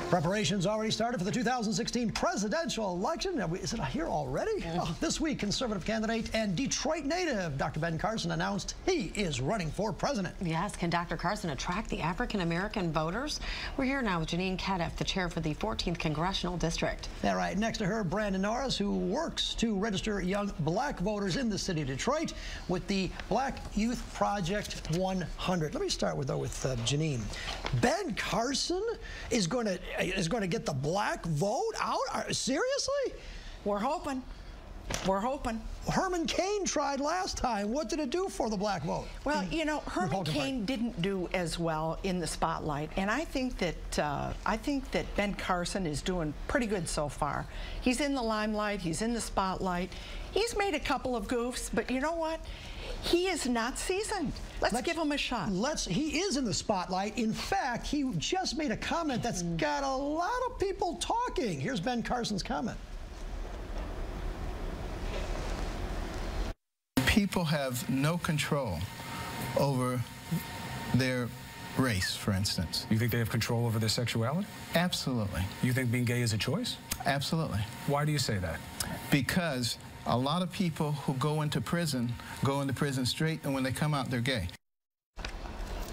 Preparations already started for the 2016 presidential election. Is it here already? Oh, this week, conservative candidate and Detroit native Dr. Ben Carson announced he is running for president. Yes, can Dr. Carson attract the African-American voters? We're here now with Janine Kedef, the chair for the 14th Congressional District. Yeah, right. Next to her, Brandon Norris, who works to register young black voters in the city of Detroit with the Black Youth Project 100. Let me start with Janine. Ben Carson is going to get the black vote out? Seriously? We're hoping. We're hoping. Herman Cain tried last time. What did it do for the black vote? Well, you know, Herman Cain didn't do as well in the spotlight, and I think that Ben Carson is doing pretty good so far. He's in the limelight. He's in the spotlight. He's made a couple of goofs, but you know what? He is not seasoned. Let's give him a shot. He is in the spotlight. In fact, he just made a comment that's got a lot of people talking. Here's Ben Carson's comment. People have no control over their race, for instance. You think they have control over their sexuality? Absolutely. You think being gay is a choice? Absolutely. Why do you say that? Because a lot of people who go into prison straight, and when they come out, they're gay.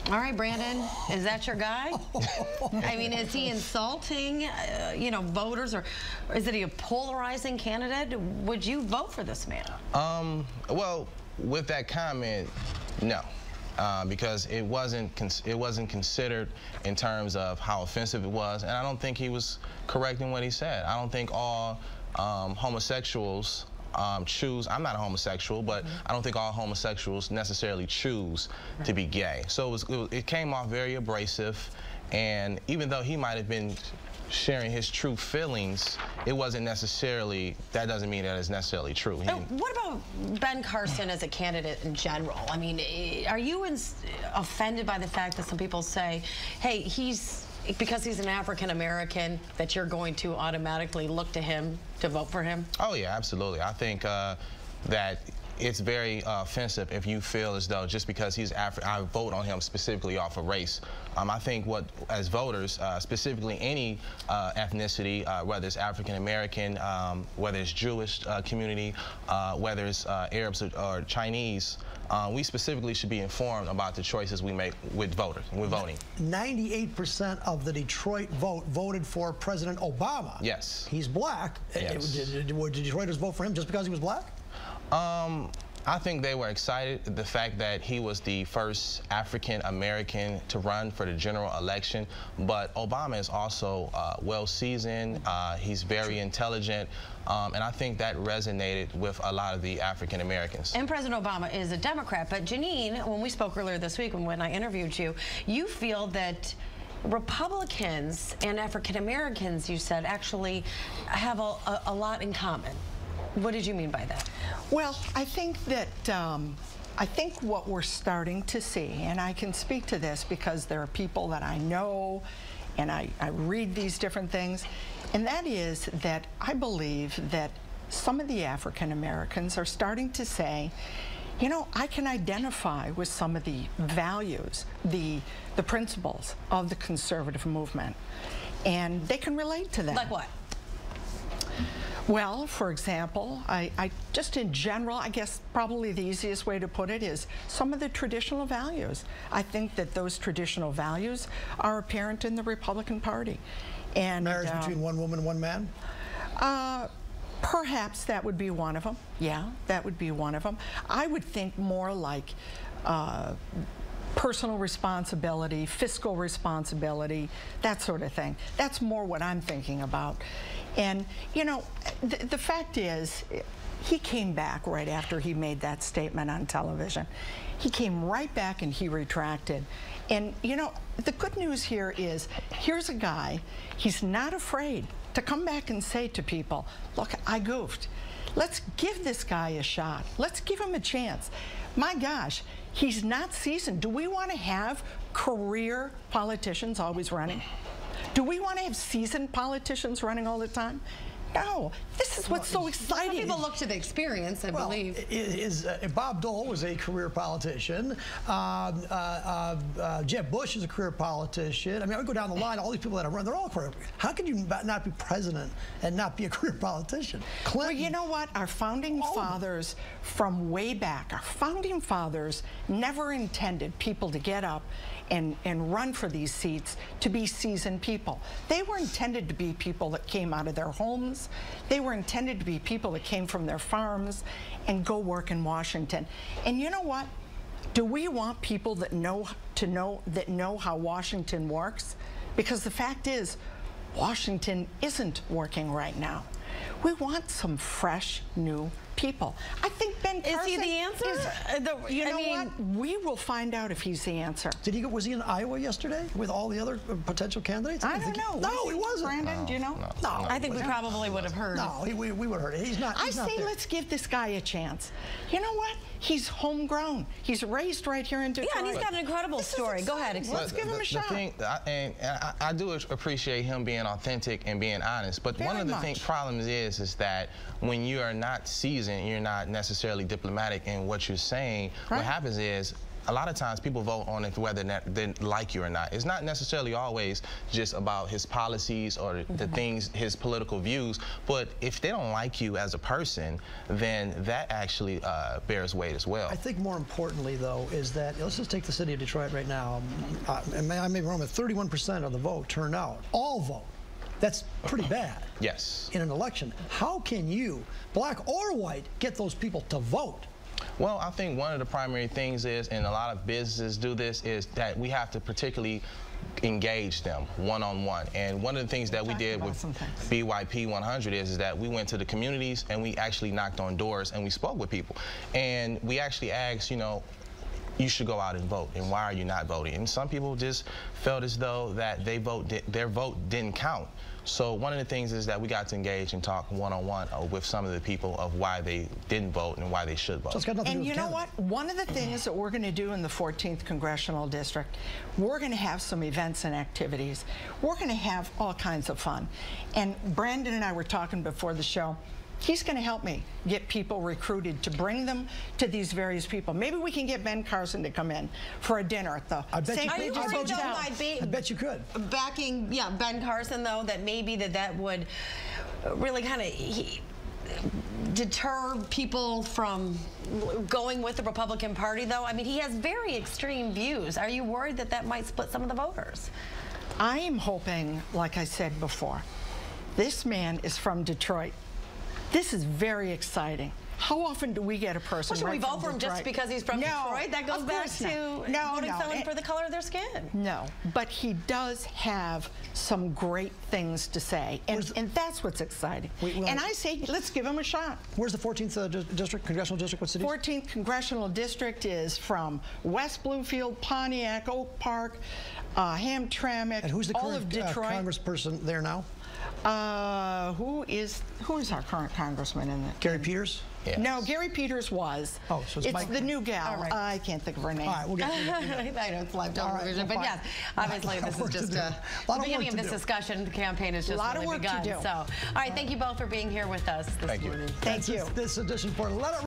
All right, Brandon, is that your guy? I mean, is he insulting, you know, voters, or is it a polarizing candidate? Would you vote for this man? Well, with that comment, no. Because it wasn't considered in terms of how offensive it was, and I don't think he was correct in what he said. I don't think all homosexuals choose. I'm not a homosexual, but I don't think all homosexuals necessarily choose to be gay. So it came off very abrasive, and even though he might have been sharing his true feelings, it wasn't necessarily, that doesn't mean that it's necessarily true. What about Ben Carson as a candidate in general? I mean, are you offended by the fact that some people say, hey, because he's an African-American, that you're going to automatically look to him to vote for him? Oh, yeah, absolutely. I think that it's very offensive if you feel as though just because he's I vote on him specifically off of race. I think as voters, specifically any ethnicity, whether it's African-American, whether it's Jewish community, whether it's Arabs or Chinese, we specifically should be informed about the choices we make with voting. 98% of the Detroit vote voted for President Obama. Yes. He's black. Yes. Did Detroiters vote for him just because he was black? I think they were excited the fact that he was the first African-American to run for the general election, but Obama is also well-seasoned, he's very intelligent, and I think that resonated with a lot of the African-Americans. And President Obama is a Democrat, but Janine, when we spoke earlier this week, when I interviewed you, you feel that Republicans and African-Americans, you said, actually have a lot in common. What did you mean by that? Well, I think that I think what we're starting to see, and I can speak to this because there are people that I know and I read these different things, and that is that I believe that some of the African Americans are starting to say, you know, I can identify with some of the values, the principles of the conservative movement, and they can relate to them. Like what? Well, for example, I just in general, I guess probably the easiest way to put it is some of the traditional values. I think that those traditional values are apparent in the Republican Party. And marriage between one woman and one man? Perhaps that would be one of them. Yeah, that would be one of them. I would think more like personal responsibility, fiscal responsibility, that sort of thing. That's more what I'm thinking about. And, you know, the fact is, he came back right after he made that statement on television. He came right back and he retracted. And, you know, the good news here is, here's a guy, he's not afraid to come back and say to people, look, I goofed. Let's give this guy a shot. Let's give him a chance. My gosh, he's not seasoned. Do we want to have career politicians always running? Do we want to have seasoned politicians running all the time? No, this is what's so exciting. Some people look to the experience, I believe. Bob Dole was a career politician. Jeb Bush is a career politician. I mean, I would go down the line, all these people that have run, they're all career. How can you not be president and not be a career politician? Clinton. Well, you know what? Our founding fathers from way back, our founding fathers never intended people to get up and run for these seats to be seasoned people. They were intended to be people that came out of their homes. They were intended to be people that came from their farms and go work in Washington. And you know what? Do we want people that know how Washington works? Because the fact is, Washington isn't working right now. We want some fresh, new people. I think Ben Carson is he the answer? You know what? We will find out if he's the answer. Was he in Iowa yesterday with all the other potential candidates? I don't know. No, he wasn't. Brandon, do you know? No, I think we probably would have heard. No, we would have heard it. He's not. I say let's give this guy a chance. You know what? He's homegrown. He's raised right here in Detroit. Yeah, and he's got an incredible story. Go ahead. Let's give him a shot. I do appreciate him being authentic and being honest, but one of the problems is that when you are not seasoned, you're not necessarily diplomatic in what you're saying. Right. What happens is, a lot of times people vote on it whether they like you or not. It's not necessarily always just about his policies or the things, his political views, but if they don't like you as a person, then that actually bears weight as well. I think more importantly, though, is that, let's just take the city of Detroit right now. I may be wrong, but 31% of the vote turnout, all vote. That's pretty bad. Yes. In an election. How can you, black or white, get those people to vote? Well, I think one of the primary things is, and a lot of businesses do this, is that we have to particularly engage them one-on-one. And one of the things that we did with BYP 100 is that we went to the communities and we actually knocked on doors and we spoke with people. And we actually asked, you know, you should go out and vote, and why are you not voting? And some people just felt as though that their vote didn't count. So one of the things is that we got to engage and talk one-on-one with some of the people of why they didn't vote and why they should vote. So it's got nothing to do with you know what? One of the things that we're going to do in the 14th Congressional District, we're going to have some events and activities. We're going to have all kinds of fun. And Brandon and I were talking before the show. He's going to help me get people recruited to bring them to these various people. Maybe we can get Ben Carson to come in for a dinner at the St. Regis Hotel. I bet you could. Backing, Ben Carson, though, that maybe that would really kind of deter people from going with the Republican Party, though? I mean, he has very extreme views. Are you worried that might split some of the voters? I am hoping, like I said before, this man is from Detroit. This is very exciting. How often do we get a person should we vote for him just because he's from Detroit? That goes back to voting someone for the color of their skin. No, but he does have some great things to say, and that's what's exciting. And I say, let's give him a shot. Where's the 14th district, congressional district? What city? 14th Congressional District is from West Bloomfield, Pontiac, Oak Park, Hamtramck, and who's the all current of Detroit. Congressperson there now? Who is our current congressman in that? Gary Peters? Yes. No, Gary Peters was. Oh, so it's the new gal. Right. I can't think of her name. All right, we'll get I know it's live television, but yes, obviously this is just the beginning of this discussion. The campaign is just really begun. So, all right, thank you both for being here with us this morning. Thank you. This edition for Let It